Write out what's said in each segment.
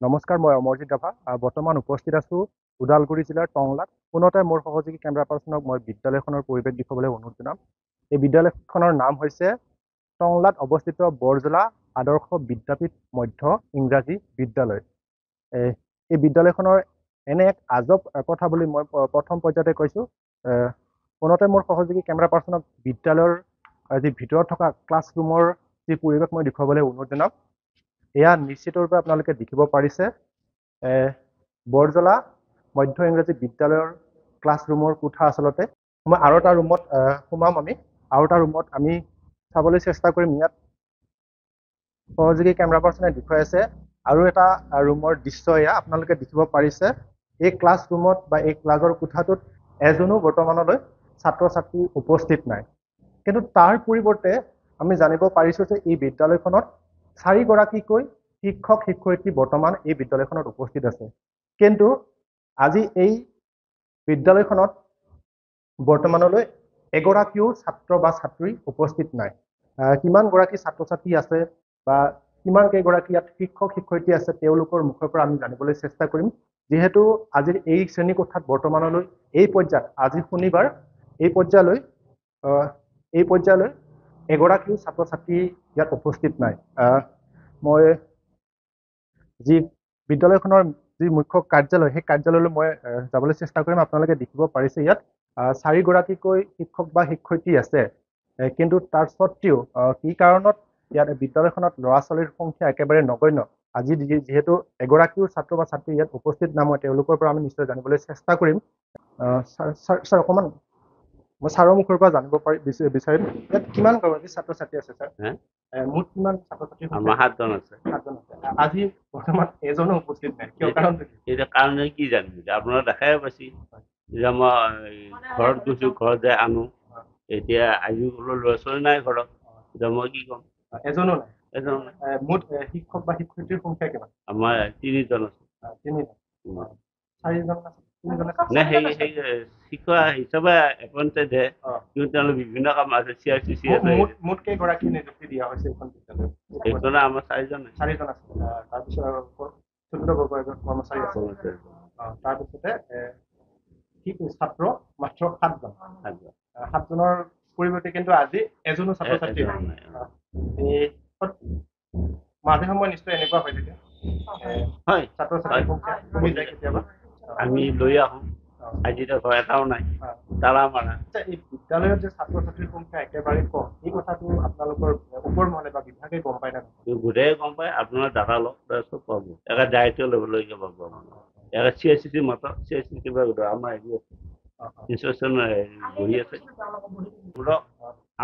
নমস্কাৰ, মই অমৰজিৎ ৰাভা। বৰ্তমান উপস্থিত আছোঁ ওদালগুৰি জিলাৰ টংলাত। পুনতে মোৰ সহযোগী কেমেৰা পাৰ্চনক মই বিদ্যালয়খনৰ পৰিৱেশ দেখুৱাবলৈ অনুৰোধ জনাম। এই বিদ্যালয়খনৰ নাম হৈছে টংলাত অৱস্থিত বৰজলা আদৰ্শ বিদ্যাপীঠ মধ্য ইংৰাজী বিদ্যালয়। এই বিদ্যালয়খনৰ এনে এক আজব কথা বুলি মই প্ৰথম পৰ্যায়তে কৈছোঁ। পুনতে মোৰ সহযোগী কেমেৰা পাৰ্চনক বিদ্যালয়ৰ যি ভিতৰত থকা ক্লাছৰুমৰ যি পৰিৱেশ মই দেখুৱাবলৈ অনুৰোধ জনাম। এয়া নিশ্চিতৰূপে আপোনালোকে দেখিব পাৰিছে বৰজলা মধ্য ইংৰাজী বিদ্যালয়ৰ ক্লাছৰুমৰ কোঠা। আচলতে মই আৰু এটা ৰুমত সোমাম। আৰু এটা ৰুমত আমি চাবলৈ চেষ্টা কৰিম। ইয়াত সহযোগী কেমেৰা পাৰ্চনে দেখুৱাই আছে আৰু এটা ৰুমৰ দৃশ্য। এয়া আপোনালোকে দেখিব পাৰিছে। এই ক্লাছৰুমত বা এই ক্লাছৰ কোঠাটোত এজনো বৰ্তমানলৈ ছাত্ৰ ছাত্ৰী উপস্থিত নাই। কিন্তু তাৰ পৰিৱৰ্তে আমি জানিব পাৰিছোঁ যে এই বিদ্যালয়খনত 4 গৰাকীকৈ শিক্ষক শিক্ষয়িত্ৰী বৰ্তমান এই বিদ্যালয়খনত উপস্থিত আছে। কিন্তু আজি এই বিদ্যালয়খনত বৰ্তমানলৈ এগৰাকীও ছাত্ৰ বা ছাত্ৰী উপস্থিত নাই। কিমান গৰাকী ছাত্ৰ ছাত্ৰী আছে বা কিমান কেইগৰাকী ইয়াত শিক্ষক শিক্ষয়িত্ৰী আছে তেওঁলোকৰ মুখৰ পৰা আমি জানিবলৈ চেষ্টা কৰিম। যিহেতু আজিৰ এই শ্ৰেণীকোঠাত বৰ্তমানলৈ এই পৰ্যায়ত আজি শনিবাৰ এই পৰ্যায়লৈ এগৰাকীও ছাত্ৰ ছাত্ৰী ইয়াত উপস্থিত নাই। মই যি বিদ্যালয়খনৰ যি মুখ্য কাৰ্যালয় সেই কাৰ্যালয়লৈ মই যাবলৈ চেষ্টা কৰিম। আপোনালোকে দেখিব পাৰিছে ইয়াত 4 গৰাকীকৈ শিক্ষক বা শিক্ষয়িত্ৰী আছে। কিন্তু তাৰ স্বত্বেও কি কাৰণত ইয়াত বিদ্যালয়খনত ল'ৰা ছোৱালীৰ সংখ্যা একেবাৰে নগণ্য। আজি যিহেতু এগৰাকীও ছাত্ৰ বা ছাত্ৰী ইয়াত উপস্থিত নাই, মই তেওঁলোকৰ পৰা আমি নিশ্চয় জানিবলৈ চেষ্টা কৰিম। ছাৰ অকণমান মই ছাৰৰ মুখৰ পৰা জানিব বিচাৰিম ইয়াত কিমান গৰাকী ছাত্ৰ ছাত্ৰী আছে ছাৰ? মুঠ কিমান ছাত্ৰ ছাত্ৰী? আমাৰ 7জন আছে। আজি বৰ্তমান এজনো উপস্থিত নাই। কিয় কাৰণটো কি? এতিয়া কাৰণে কি জানিম, আপোনাৰা দেখাই পাইছি যে মই ঘৰত গৈছো, ঘৰত যাই আনো। এতিয়া আজি বোলো ল'ৰা ছোৱালী নাই ঘৰত, এতিয়া মই কি ক'ম? এজনো নাই। এজন মুঠ শিক্ষক বা শিক্ষয়িত্ৰীৰ সংখ্যা কিমান? আমাৰ 3জন আছে। 3জন। 4জন আছে। 3জন আছে। নে সেই শিক্ষা হিচাপে এপইণ্টেড হে, কিন্তু তেওঁলোক বিভিন্ন কাম আছে। CRCC আছে। মুঠ কেইগৰাকী নিযুক্তি দিয়া হৈছে এইখন বিদ্যালয়ত? এইখনে আমাৰ 4জন আছে। 4জন আছে। তাৰপিছত আৰু 14 বৰ্গৰ এজন কৰ্মচাৰী আছে। তাৰপিছতে ছাত্ৰ মাত্ৰ 7জন। 7জনৰ পৰিৱৰ্তে কিন্তু আজি এজনো ছাত্ৰ ছাত্ৰী নাই। মাজে সময়ে নিশ্চয় এনেকুৱা হৈ থাকে। হয়, ছাত্ৰ ছাত্ৰীৰ সংখ্যা কমি যায় কেতিয়াবা। আমি লৈ আহোঁ। আজি ঘৰ এটাও নাই, তালা মাৰা। এই বিদ্যালয়ত যে ছাত্ৰ ছাত্ৰীৰ সংখ্যা একেবাৰে কম, এই কথাটো আপোনালোকৰ ওপৰ মহলে বা বিভাগে গম পায় না? গোটেই গম পায়। আপোনাৰ দাদা লওক, চব পাব। এটা দায়িত্ব ল'বলৈকে পাব। এটা CRCC মাত্ৰ, CRCC কিবা আমাৰ হেৰি আছে, ইনষ্ট্ৰাকশ্যন বহি আছে।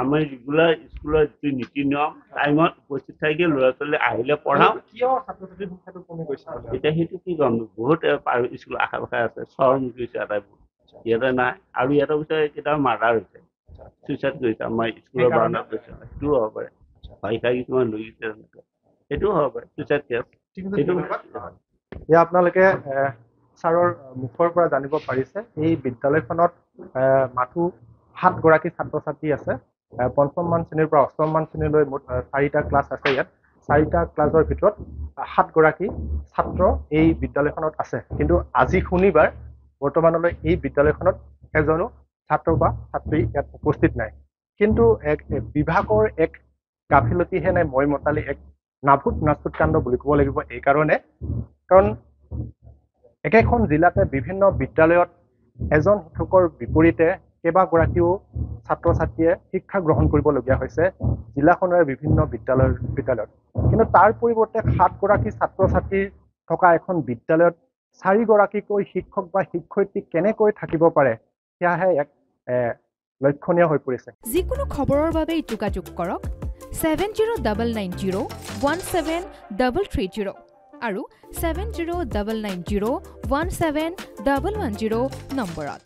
আমাৰ ৰেগুলাৰ স্কুলৰ যিটো নীতি নিয়ম টাইমত উপস্থিত থাকি ল'ৰা ছোৱালী আহিলে পঢ়াওঁ। কিয় ছাত্ৰ ছাত্ৰীৰ সংখ্যাটো কমি গৈছে? এতিয়া সেইটো কি ক'ম, বহুত স্কুল আশে পাশে আছে, চহৰ মুঠিছে আটাইবোৰ। ইয়াতে নাই। আৰু ইয়াতে পিছত কেতিয়াবা মাৰ্ডাৰ হৈছে, চুইচাইড কৰিছে। আমাৰ স্কুলৰ বাৰান্দাত গৈছে, সেইটোও হ'ব পাৰে। ভাইখা কিছুমান লৈ গৈছে, সেইটোও হ'ব পাৰে চুইচাইড কেছ। এয়া আপোনালোকে ছাৰৰ মুখৰ পৰা জানিব পাৰিছে এই বিদ্যালয়খনত মাথো 7 গৰাকী ছাত্ৰ ছাত্ৰী আছে। 5ম মান শ্ৰেণীৰ পৰা 8ম মান শ্ৰেণীলৈ মুঠ 4টা ক্লাছ আছে। ইয়াত 4টা ক্লাছৰ ভিতৰত 7 গৰাকী ছাত্ৰ এই বিদ্যালয়খনত আছে। কিন্তু আজি শনিবাৰ বৰ্তমানলৈ এই বিদ্যালয়খনত এজনো ছাত্ৰ বা ছাত্ৰী ইয়াত উপস্থিত নাই। কিন্তু এক বিভাগৰ এক গাফিলতিহে নাই মই মতালি এক নাভূত কাণ্ড বুলি ক'ব লাগিব। এই কাৰণে কাৰণ একেখন জিলাতে বিভিন্ন বিদ্যালয়ত এজন শিক্ষকৰ বিপৰীতে কেইবাগৰাকীও ছাত্ৰ ছাত্ৰীয়ে শিক্ষা গ্ৰহণ কৰিবলগীয়া হৈছে জিলাখনৰ বিভিন্ন বিদ্যালয়ত। কিন্তু তাৰ পৰিৱৰ্তে 7 গৰাকী ছাত্ৰ ছাত্ৰী থকা এখন বিদ্যালয়ত 4 গৰাকীকৈ শিক্ষক বা শিক্ষয়িত্ৰী কেনেকৈ থাকিব পাৰে, সেয়াহে এক লক্ষণীয় হৈ পৰিছে। যিকোনো খবৰৰ বাবে যোগাযোগ কৰক 7099017330 আৰু 7099017110 নম্বৰত।